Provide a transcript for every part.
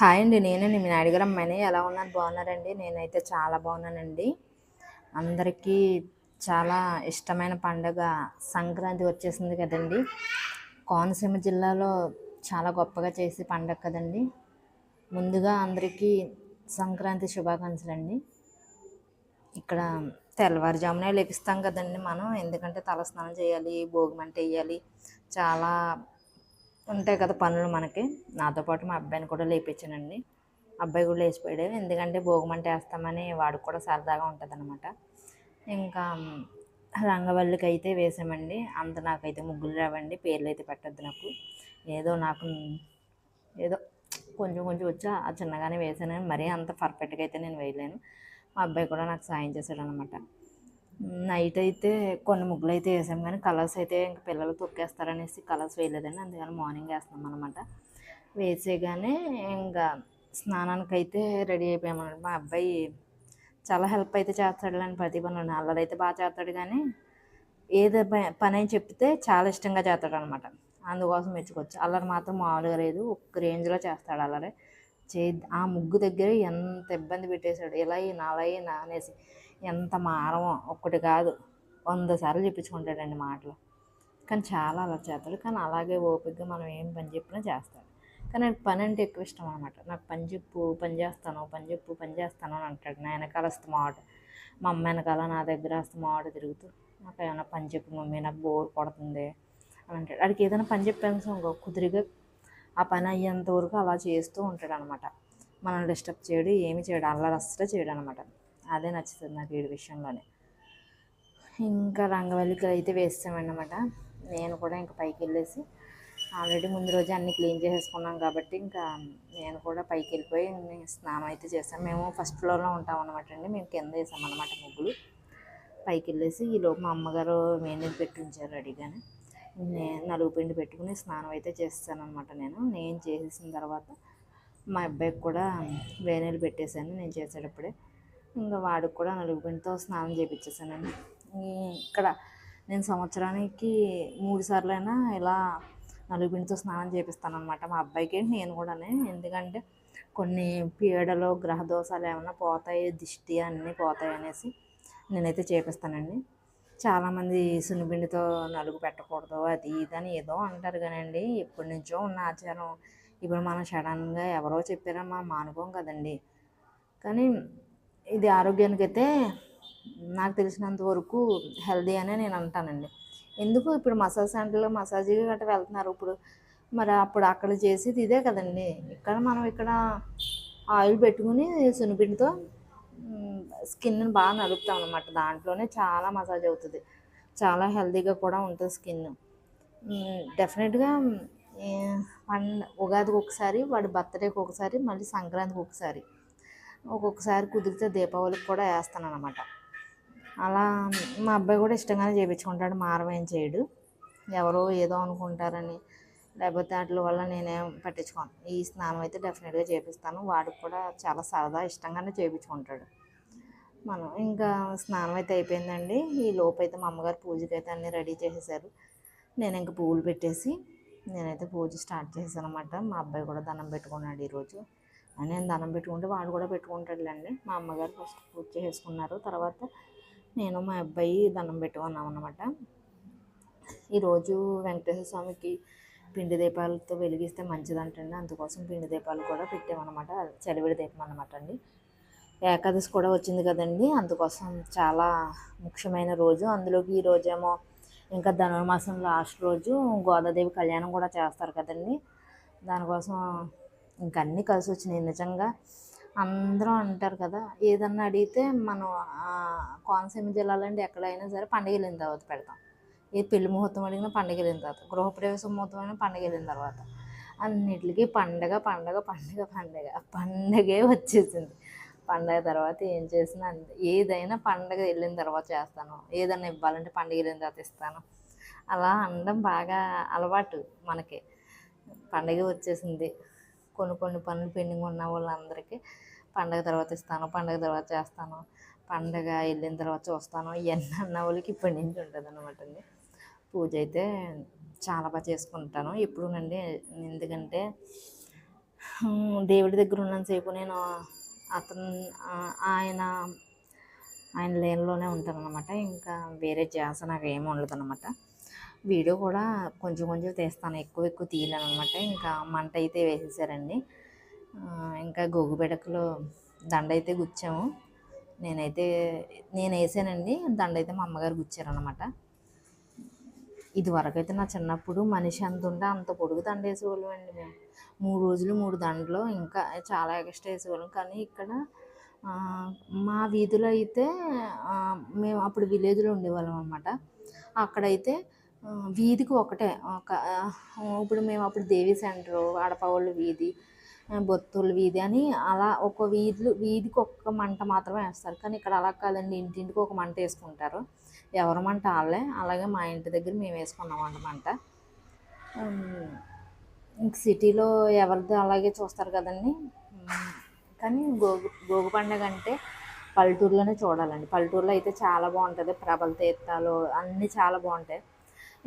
Hi అండి. నేనండి మీ నాయుడు గారి అమ్మాయిని. ఎలా ఉన్నారు? బాగున్నారండి? నేనైతే చాలా బాగున్నానండి. అందరికీ చాలా ఇష్టమైన పండుగ సంక్రాంతి వచ్చేసింది కదండి. కోనసీమ జిల్లాలో చాలా గొప్పగా చేసే పండగ కదండి. ముందుగా అందరికీ సంక్రాంతి శుభాకాంక్షలండి. ఇక్కడ తెల్లవారుజామునే లెగుస్తాం కదండి మనం, ఎందుకంటే తలస్నానం చేయాలి, భోగిమంట వేయాలి, చాలా ఉంటాయి కదా పనులు మనకి. నాతో పాటు మా అబ్బాయిని కూడా లేపించానండి. అబ్బాయి కూడా లేచిపోయాడు, ఎందుకంటే భోగిమంట వేస్తామని వాడికి కూడా సరదాగా ఉంటుంది అనమాట. ఇంకా రంగవల్లికి అయితే వేసామండి. అంత నాకైతే ముగ్గులు రావండి, పేర్లు అయితే పెట్టద్దు నాకు. నాకు ఏదో కొంచెం కొంచెం వచ్చి ఆ చిన్నగానే వేసాను, మరీ అంత పర్ఫెక్ట్గా అయితే నేను వేయలేను. మా అబ్బాయి కూడా నాకు సాయం చేశాడు అనమాట. నైట్ అయితే కొన్ని ముగ్గులు అయితే వేసాం, కానీ కలర్స్ అయితే ఇంక పిల్లలు తొక్కేస్తారనేసి కలర్స్ వేయలేదండి. అందుకని మార్నింగ్ వేస్తున్నాం అనమాట. వేసేగానే ఇంకా స్నానానికి అయితే రెడీ అయిపోయామన్నమాట. మా అబ్బాయి చాలా హెల్ప్ అయితే చేస్తాడు అని ప్రతి పనులు. అల్లరైతే బాగా చేస్తాడు, కానీ ఏదో పని అని చెప్తే చాలా ఇష్టంగా చేస్తాడు అనమాట. అందుకోసం మెచ్చుకోవచ్చు. అల్లరి మాత్రం మామూలుగా లేదు, ఒక రేంజ్లో చేస్తాడు అల్లరి. చే ఆ ముగ్గు దగ్గర ఎంత ఇబ్బంది పెట్టేశాడు, ఇలా అయినా అలా అయినా అనేసి. ఎంత మారమో ఒక్కటి కాదు 100 సార్లు చెప్పించుకుంటాడండి మాటలు. కానీ చాలా అలా చేస్తాడు, కానీ అలాగే ఓపికగా మనం ఏం పని చెప్పినా చేస్తాడు. కానీ నాకు పని అంటే ఎక్కువ ఇష్టం అనమాట. నాకు పని చెప్పు, పని చేస్తాను, పని చెప్పు, పని చేస్తాను అని అంటాడు. నా వెనకాల మాట, మా అమ్మ వెనకాల నా దగ్గర మాట తిరుగుతూ, నాకు ఏమైనా పని చెప్పు మమ్మీ, నాకు బోర్ కొడుతుంది అని అంటాడు. వాడికి ఏదైనా పని చెప్పాను కుదిరిగా ఆ పని అయ్యేంత వరకు అలా చేస్తూ ఉంటాడు అనమాట. మనం డిస్టర్బ్ చేయడు, ఏమి చేయడు, అల్లరి అస్సలు చేయడు అనమాట. అదే నచ్చుతుంది నాకు వీడి విషయంలోనే. ఇంకా రంగవల్లికి అయితే వేస్తామన్నమాట. నేను కూడా ఇంకా పైకి వెళ్ళేసి ఆల్రెడీ ముందు రోజు అన్నీ క్లీన్ చేసేసుకున్నాం కాబట్టి ఇంకా నేను కూడా పైకి వెళ్ళిపోయి స్నానం అయితే చేశాను. మేము ఫస్ట్ ఫ్లోర్లో ఉంటాం అనమాట అండి. మేము కింద వేసామన్నమాట ముగ్గులు. పైకి వెళ్ళేసి ఈలోపు మా అమ్మగారు వేడి పెట్టి ఉంచారు రెడీగానే. నేను నలుగు పిండి పెట్టుకుని స్నానం అయితే చేస్తాను అనమాట. నేను చేసేసిన తర్వాత మా అబ్బాయికి కూడా వేడి పెట్టేశాను నేను చేసేటప్పుడే. ఇంకా వాడికి కూడా నలుగు పిండితో స్నానం చేయించేసానండి. ఇక్కడ నేను సంవత్సరానికి 3 సార్లైనా ఇలా నలుగు పిండితో స్నానం చేపిస్తాను అనమాట మా అబ్బాయికి. నేను కూడా, ఎందుకంటే కొన్ని పీడలు గ్రహ దోషాలు ఏమైనా పోతాయి, దిష్టి అన్నీ పోతాయి అనేసి నేనైతే చేపిస్తానండి. చాలామంది సున్నిపిండితో నలుగు పెట్టకూడదు అది ఇది అని ఏదో అంటారు, కానండి ఎప్పటి నుంచో ఉన్న ఆచారం ఇప్పుడు మనం సడన్గా ఎవరో చెప్పారని మనం మానుకోం కదండి. కానీ ఇది ఆరోగ్యానికి అయితే నాకు తెలిసినంత వరకు హెల్దీ అనే నేను అంటానండి. ఎందుకు ఇప్పుడు మసాజ్ సెంటర్లో మసాజ్ గట్రా వెళ్తున్నారు ఇప్పుడు, మరి అప్పుడు అక్కడ చేసేది ఇదే కదండి. ఇక్కడ ఆయిల్ పెట్టుకుని సున్నిపిండితో స్కిన్ని బాగా నలుపుతాం అనమాట. దాంట్లోనే చాలా మసాజ్ అవుతుంది, చాలా హెల్తీగా కూడా ఉంటుంది స్కిన్. డెఫినెట్గా ఉగాదికి ఒకసారి, వాడి బర్త్డేకి ఒకసారి, మళ్ళీ సంక్రాంతికి ఒకసారి, ఒక్కొక్కసారి కుదిరితే దీపావళికి కూడా వేస్తాను అనమాట. అలా మా అబ్బాయి కూడా ఇష్టంగానే చేయించుకుంటాడు, మారం ఏం చేయడు. ఎవరో ఏదో అనుకుంటారని లేకపోతే వాటి వల్ల నేనేం పట్టించుకోను. ఈ స్నానం అయితే డెఫినెట్గా చేపిస్తాను. వాడికి కూడా చాలా సరదా, ఇష్టంగానే చేయించుకుంటాడు. మనం ఇంకా స్నానం అయితే అయిపోయిందండి. ఈ లోపు అయితే మా అమ్మగారు పూజకి అయితే అన్నీ రెడీ చేసేసారు. నేను ఇంక పువ్వులు పెట్టేసి నేనైతే పూజ స్టార్ట్ చేశాను అనమాట. మా అబ్బాయి కూడా దండం పెట్టుకున్నాడు ఈరోజు. నేను దండం పెట్టుకుంటే వాడు కూడా పెట్టుకుంటాడులేండి. మా అమ్మగారు ఫస్ట్ పూజ చేసుకున్నారు, తర్వాత నేను మా అబ్బాయి దండం పెట్టుకున్నాం అనమాట. ఈరోజు వెంకటేశ్వర స్వామికి పిండి దీపాలతో వెలిగిస్తే మంచిదంటండి. అందుకోసం పిండి దీపాలు కూడా పెట్టామన్నమాట. చలివిడి దీపం అనమాట అండి. ఏకాదశి కూడా వచ్చింది కదండి, అందుకోసం చాలా ముఖ్యమైన రోజు. అందులోకి ఈ రోజేమో ఇంకా ధనుర్మాసం లాస్ట్ రోజు గోదాదేవి కళ్యాణం కూడా చేస్తారు కదండి. దానికోసం ఇంకా అన్నీ కలిసి వచ్చినాయి నిజంగా. అందరూ అంటారు కదా, ఏదన్నా అడిగితే మనం కోనసీమ జిల్లాలో అండి ఎక్కడైనా సరే పండుగ వెళ్ళిన తర్వాత పెడతాం. ఏ పెళ్లి ముహూర్తం అడిగినా పండుగ వెళ్ళిన తర్వాత, గృహప్రవేశం ముహూర్తం అయినా పండుగ వెళ్ళిన తర్వాత, అన్నిటికీ పండగ పండగ పండగ పండగ పండగే వచ్చేసింది. పండగ తర్వాత ఏం చేసినా అంతే, ఏదైనా పండగ వెళ్ళిన తర్వాత చేస్తాను, ఏదైనా ఇవ్వాలంటే పండగ వెళ్ళిన తర్వాత ఇస్తాను. అలా అనడం బాగా అలవాటు మనకి. పండగ వచ్చేసింది, కొన్ని కొన్ని పనులు పెండింగ్ ఉన్న వాళ్ళందరికీ పండగ తర్వాత ఇస్తాను, పండగ తర్వాత చేస్తాను, పండగ వెళ్ళిన తర్వాత చూస్తాను, ఇవన్నీ అన్న వాళ్ళకి ఇప్పటి నుంచి ఉంటుంది అనమాట అండి. పూజ అయితే చాలా బాగా చేసుకుంటాను ఎప్పుడునండి. ఎందుకంటే దేవుడి దగ్గర ఉన్నంతసేపు నేను అతను ఆయన ఆయన లేన్లోనే ఉంటానన్నమాట. ఇంకా వేరే ధ్యాస నాకేమి ఉండదన్నమాట. వీడియో కూడా కొంచెం కొంచెం తీస్తాను, ఎక్కువ ఎక్కువ తీయలేను అనమాట. ఇంకా మంట అయితే వేసేసారండి. ఇంకా గోగు పిడకలో దండ అయితే గుచ్చాము. నేను వేసానండి, దండ అయితే మా అమ్మగారు గుచ్చారనమాట. ఇదివరకు అయితే నా చిన్నప్పుడు మనిషి అంత ఉంటే అంత పొడుగు దండ వేసేవాళ్ళం అండి మేము. 3 రోజులు 3 దండలు, ఇంకా చాలా ఎక్స్ట్రా వేసేవాళ్ళం. కానీ ఇక్కడ మా వీధిలో అయితే మేము అప్పుడు విలేజ్లో ఉండేవాళ్ళం అనమాట. అక్కడైతే వీధికి ఒకటే ఇప్పుడు మేము అప్పుడు దేవి సెంటరు, ఆడపవాళ్ళ వీధి, బొత్తుల వీధి అని అలా ఒక వీధికి ఒక్క మంట మాత్రమే వేస్తారు. కానీ ఇక్కడ అలా కాదండి, ఇంటింటికి ఒక మంట వేసుకుంటారు. ఎవరి మంట వాళ్ళే. అలాగే మా ఇంటి దగ్గర మేము వేసుకున్నాం మంట. ఇంక సిటీలో ఎవరిది అలాగే చూస్తారు కదండి. కానీ భోగి పండుగ అంటే పల్లెటూరులోనే చూడాలండి. పల్లెటూరులో అయితే చాలా బాగుంటుంది. ప్రభల తీర్థాలు అన్నీ చాలా బాగుంటాయి.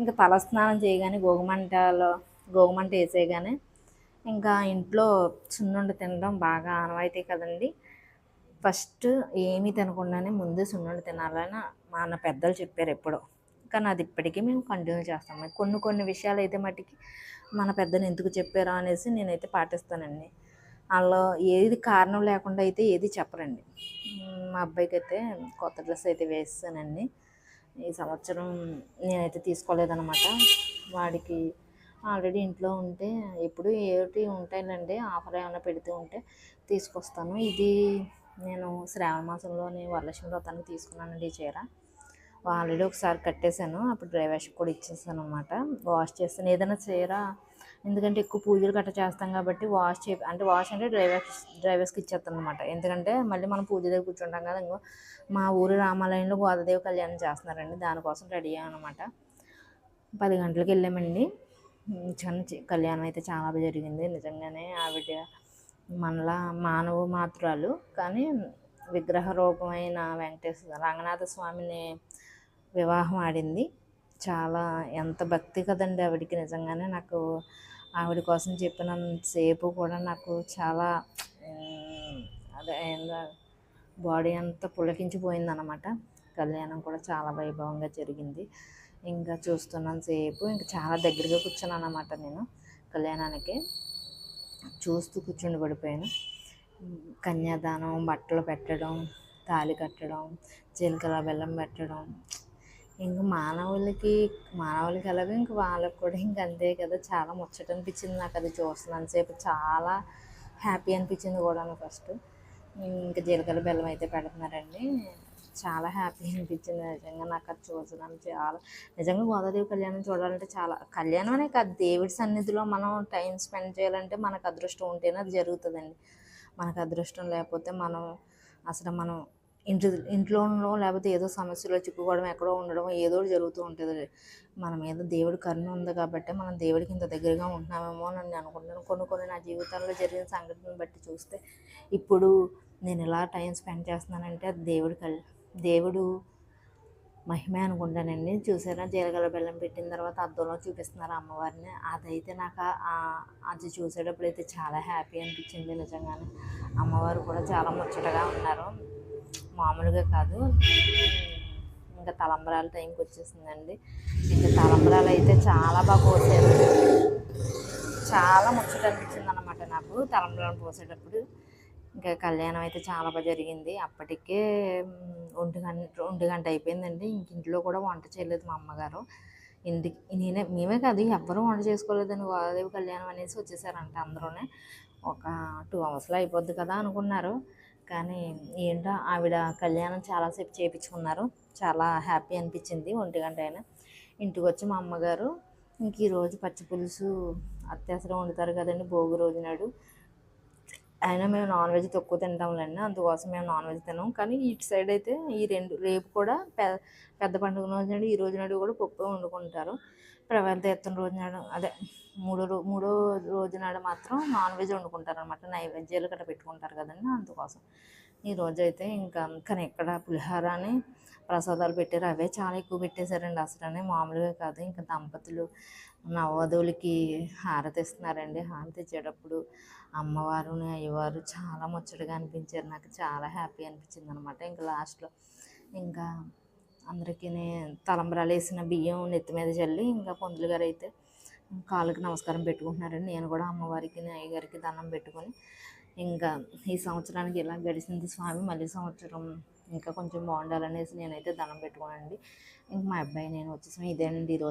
ఇంకా తలస్నానం చేయగానే గోగుమంట వేసేయగానే ఇంకా ఇంట్లో సున్నుండ తినడం బాగా ఆనవాయితీ కదండి. ఫస్ట్ ఏమీ తినకుండానే ముందే సున్నుండ తినాలని మన పెద్దలు చెప్పారు ఎప్పుడో. కానీ అది ఇప్పటికీ మేము కంటిన్యూ చేస్తాము. కొన్ని విషయాలు అయితే మట్టికి మన పెద్దలు ఎందుకు చెప్పారో అనేసి నేనైతే పాటిస్తానండి. అందులో ఏది కారణం లేకుండా అయితే ఏది చెప్పరండి. మా అబ్బాయికి అయితే కొత్త డ్రెస్ అయితే వేస్తానండి. ఈ సంవత్సరం నేనైతే తీసుకోలేదన్నమాట. వాడికి ఆల్రెడీ ఇంట్లో ఉంటే ఎప్పుడు ఏటి ఉంటాయండి, ఆఫర్ ఏమైనా పెడుతూ ఉంటే తీసుకొస్తాను. ఇది నేను శ్రావణ మాసంలోని వరలక్ష్మి వ్రతానికి తీసుకున్నానండి ఈ చీర. ఆల్రెడీ ఒకసారి కట్టేశాను, అప్పుడు డ్రై వాష్కి కూడా ఇచ్చేసాను అనమాట. వాష్ చేస్తాను ఏదైనా చీర, ఎందుకంటే ఎక్కువ పూజలు గట్రా చేస్తాం కాబట్టి వాష్ అంటే డ్రై వాష్కి ఇచ్చేస్తాను అనమాట. ఎందుకంటే మళ్ళీ మనం పూజ దగ్గర కూర్చుంటాం కదా. ఇంకో మా ఊరు రామాలయంలో గోదాదేవి కళ్యాణం చేస్తున్నారండి, దానికోసం రెడీ అయ్యాను అనమాట. 10 గంటలకు వెళ్ళామండి. కళ్యాణం అయితే చాలా బాగా జరిగింది. నిజంగానే ఆవిడ మనలా మానవ మాత్రాలు, కానీ విగ్రహ రూపమైన రంగనాథ స్వామిని వివాహం ఆడింది. చాలా ఎంత భక్తి కదండి ఆవిడికి. నిజంగానే నాకు ఆవిడ కోసం చెప్పినంతసేపు కూడా నాకు చాలా అదే బాడీ అంతా పులకించిపోయిందనమాట. కళ్యాణం కూడా చాలా వైభవంగా జరిగింది. ఇంకా చూస్తున్నంతసేపు ఇంకా చాలా దగ్గరగా కూర్చున్నాను అనమాట. నేను కళ్యాణానికి చూస్తూ కూర్చుండి పడిపోయాను. కన్యాదానం, బట్టలు పెట్టడం, తాళి కట్టడం, జీలకర్ర బెల్లం పెట్టడం, ఇంక మానవులకి ఎలాగో ఇంక వాళ్ళకి కూడా ఇంక అంతే కదా. చాలా ముచ్చట అనిపించింది నాకు అది చూస్తున్నంతసేపు. చాలా హ్యాపీ అనిపించింది కూడా. ఫస్ట్ ఇంకా జీలకర్ర బెల్లం అయితే పెడుతున్నారండి. చాలా హ్యాపీ అనిపించింది నిజంగా. నాకు అది చూస్తున్నాను చాలా. నిజంగా గోదాదేవి కళ్యాణం చూడాలంటే చాలా, కళ్యాణం అనే కాదు, దేవుడి సన్నిధిలో మనం టైం స్పెండ్ చేయాలంటే మనకు అదృష్టం ఉంటేనే అది జరుగుతుందండి. మనకు అదృష్టం లేకపోతే మనం ఇంట్లోనో లేకపోతే ఏదో సమస్యలో చిక్కుకోవడం, ఎక్కడో ఉండడం, ఏదో జరుగుతూ ఉంటుంది. మన మీద దేవుడి కరుణ ఉంది కాబట్టి మనం దేవుడికి ఇంత దగ్గరగా ఉంటున్నామేమో అని నేను అనుకుంటున్నాను. కొన్ని నా జీవితంలో జరిగిన సంఘటనను బట్టి చూస్తే ఇప్పుడు నేను ఇలా టైం స్పెండ్ చేస్తున్నానంటే అది దేవుడు మహిమే అనుకుంటానండి. చూసారా, జీలకర్ర బెల్లం పెట్టిన తర్వాత అద్దంలో చూపిస్తున్నారు అమ్మవారిని. అదైతే నాకు అది చూసేటప్పుడు అయితే చాలా హ్యాపీ అనిపించింది నిజంగానే. అమ్మవారు కూడా చాలా ముచ్చటగా ఉన్నారు, మామూలుగా కాదు. ఇంకా తలంబ్రాల టైంకి వచ్చేసిందండి. ఇంకా తలంబ్రాలు అయితే చాలా బాగా పోసారు. చాలా ముచ్చట అనిపించింది అన్నమాట నాకు తలంబ్రాలు పోసేటప్పుడు. ఇంకా కళ్యాణం అయితే చాలా బాగా జరిగింది. అప్పటికే 1 గంట అయిపోయిందండి. ఇంట్లో కూడా వంట చేయలేదు మా అమ్మగారు. మేమే కాదు, ఎవ్వరూ వంట చేసుకోలేదని గోదాదేవి కళ్యాణం అనేసి వచ్చేసారంట అందరూనే. ఒక 2 అవర్స్లో అయిపోద్ది కదా అనుకున్నారు. కానీ ఏంటో ఆవిడ కళ్యాణం చాలాసేపు చేయించుకున్నారు. చాలా హ్యాపీ అనిపించింది. 1 గంట అయినా ఇంటికి వచ్చి మా అమ్మగారు ఇంక ఈరోజు పచ్చి పులుసు అత్యవసరం వండుతారు కదండి భోగి రోజు నాడు. అయినా మేము నాన్ వెజ్ తక్కువ తింటాంలేండి, అందుకోసం మేము నాన్ వెజ్ తినాం. కానీ ఇటు సైడ్ అయితే రేపు కూడా పెద్ద పండుగ రోజు నాడు, ఈ రోజు నాడు కూడా పప్పు వండుకుంటారు. ప్రవేళ తీర్థం రోజు నాడు, అదే మూడో రోజు నాడు మాత్రం నాన్ వెజ్ వండుకుంటారు అనమాట. నైవేద్యాలు గట్రా పెట్టుకుంటారు కదండి, అందుకోసం. ఈరోజైతే ఇంకా కానీ ఇక్కడ పులిహోరని ప్రసాదాలు పెట్టారు, అవే చాలా ఎక్కువ పెట్టేశారండి. అసలు మామూలుగా కాదు. ఇంకా దంపతులు నవవధువులకి హారతి ఇస్తున్నారండి. హారతి ఇచ్చేటప్పుడు అమ్మవారుని అయ్యవారు చాలా ముచ్చటగా అనిపించారు. నాకు చాలా హ్యాపీ అనిపించింది అనమాట. ఇంకా లాస్ట్లో ఇంకా అందరికీ తలంబ్రాలు వేసిన బియ్యం నెత్తి మీద చల్లి ఇంకా పంతులు గారు అయితే కాళ్ళకి నమస్కారం పెట్టుకుంటున్నారండి. నేను కూడా అమ్మవారికి అయ్యగారికి దండం పెట్టుకొని ఇంకా ఈ సంవత్సరానికి ఇలా గడిచింది స్వామి, మళ్ళీ సంవత్సరం ఇంకా కొంచెం బాగుండాలనేసి నేనైతే దండం పెట్టుకోనండి. ఇంక మా అబ్బాయి నేను వచ్చేసాం. ఇదేనండి ఈరోజు